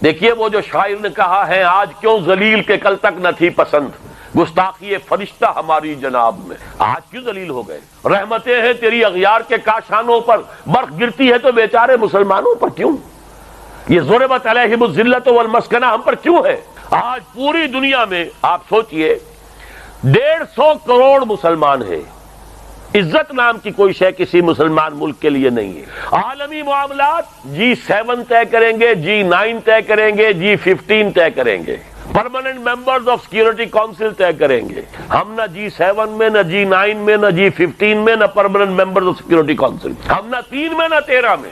دیکھیے وہ جو شاعر نے کہا ہے آج کیوں ذلیل کے کل تک نہ تھی پسند، گستاخی فرشتہ ہماری جناب میں، آج کیوں ذلیل ہو گئے؟ رحمتیں ہیں تیری اغیار کے کاشانوں پر، برق گرتی ہے تو بیچارے مسلمانوں پر کیوں؟ یہ ضربت علیہم الذلۃ والمسکنہ ہم پر کیوں ہے؟ آج پوری دنیا میں آپ سوچئے 150 کروڑ مسلمان ہیں، عزت نام کی کوئی شے کسی مسلمان ملک کے لیے نہیں ہے۔ عالمی معاملات G7 طے کریں گے، G9 طے کریں گے، G15 طے کریں گے، permanent members of security council طے کریں گے۔ ہم نہ G7 میں، نہ G9 میں، نہ G15 میں، نہ permanent members of security council, ہم نہ 3 میں نہ 13 میں۔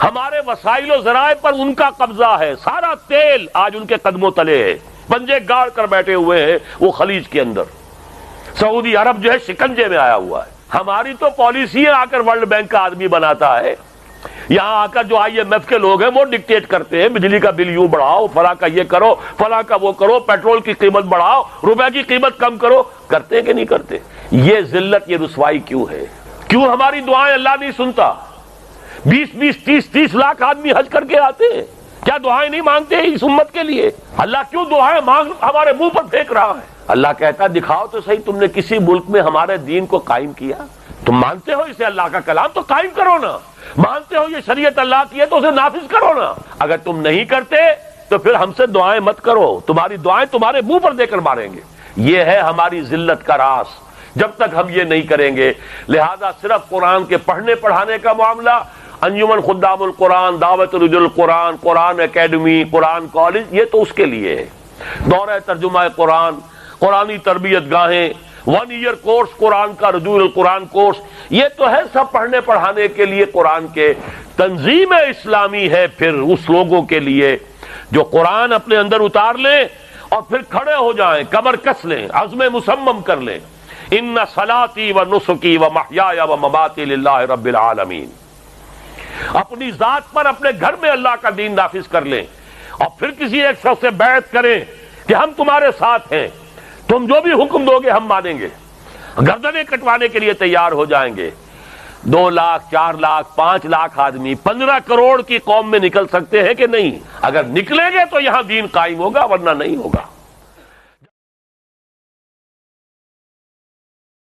ہمارے وسائل و ذرائع پر ان کا قبضہ ہے، سارا تیل آج ان کے قدموں تلے ہے، پنجے گاڑ کر بیٹھے ہوئے ہیں وہ خلیج کے اندر۔ سعودی عرب جو ہے شکنجے میں آیا ہوا ہے۔ ہماری تو پالیسی ہے، آ کر ورلڈ بینک کا آدمی بناتا ہے، یہاں آ کر جو IMF کے لوگ ہیں وہ ڈکٹیٹ کرتے ہیں بجلی کا بل یوں بڑھاؤ، فلاں کا یہ کرو، فلاں کا وہ کرو، پیٹرول کی قیمت بڑھاؤ، روپے کی قیمت کم کرو۔ کرتے ہیں کہ نہیں کرتے؟ یہ ذلت، یہ رسوائی کیوں ہے؟ کیوں ہماری دعائیں اللہ نہیں سنتا؟ 20 30 لاکھ آدمی حج کر کے آتے ہیں، کیا دعائیں نہیں مانگتے ہیں اس امت کے لیے؟ اللہ کیوں دعائیں مانگ ہمارے منہ پر پھینک رہا ہے؟ اللہ کہتا ہے دکھاؤ تو صحیح تم نے کسی ملک میں ہمارے دین کو قائم کیا؟ تم مانتے ہو اسے اللہ کا کلام تو قائم کرو نا، مانتے ہو یہ شریعت اللہ کی ہے تو اسے نافذ کرو نا۔ اگر تم نہیں کرتے تو پھر ہم سے دعائیں مت کرو، تمہاری دعائیں تمہارے منہ پر دے کر ماریں گے۔ یہ ہے ہماری ذلت کا راز، جب تک ہم یہ نہیں کریں گے۔ لہذا صرف قرآن کے پڑھنے پڑھانے کا معاملہ، انجمن خدام القرآن، دعوت رجل القرآن، قرآن اکیڈمی، قرآن کالج، یہ تو اس کے لیے ہے۔ دورہ ترجمہ قرآن، قرآنی تربیت گاہیں، 1 ایئر کورس قرآن کا، رجوع القرآن کورس، یہ تو ہے سب پڑھنے پڑھانے کے لیے قرآن کے۔ تنظیم اسلامی ہے پھر اس لوگوں کے لیے جو قرآن اپنے اندر اتار لیں اور پھر کھڑے ہو جائیں، کمر کس لیں، عزم مصمم کر لیں۔ ان صلاتی و نسکی و محیای و مماتی للہ رب العالمین، اپنی ذات پر اپنے گھر میں اللہ کا دین نافذ کر لیں، اور پھر کسی ایک شخص سے بیعت کریں کہ ہم تمہارے ساتھ ہیں، تم جو بھی حکم دو گے ہم مانیں گے، گردنیں کٹوانے کے لیے تیار ہو جائیں گے۔ 2 لاکھ 4 لاکھ 5 لاکھ آدمی 15 کروڑ کی قوم میں نکل سکتے ہیں کہ نہیں؟ اگر نکلیں گے تو یہاں دین قائم ہوگا، ورنہ نہیں ہوگا۔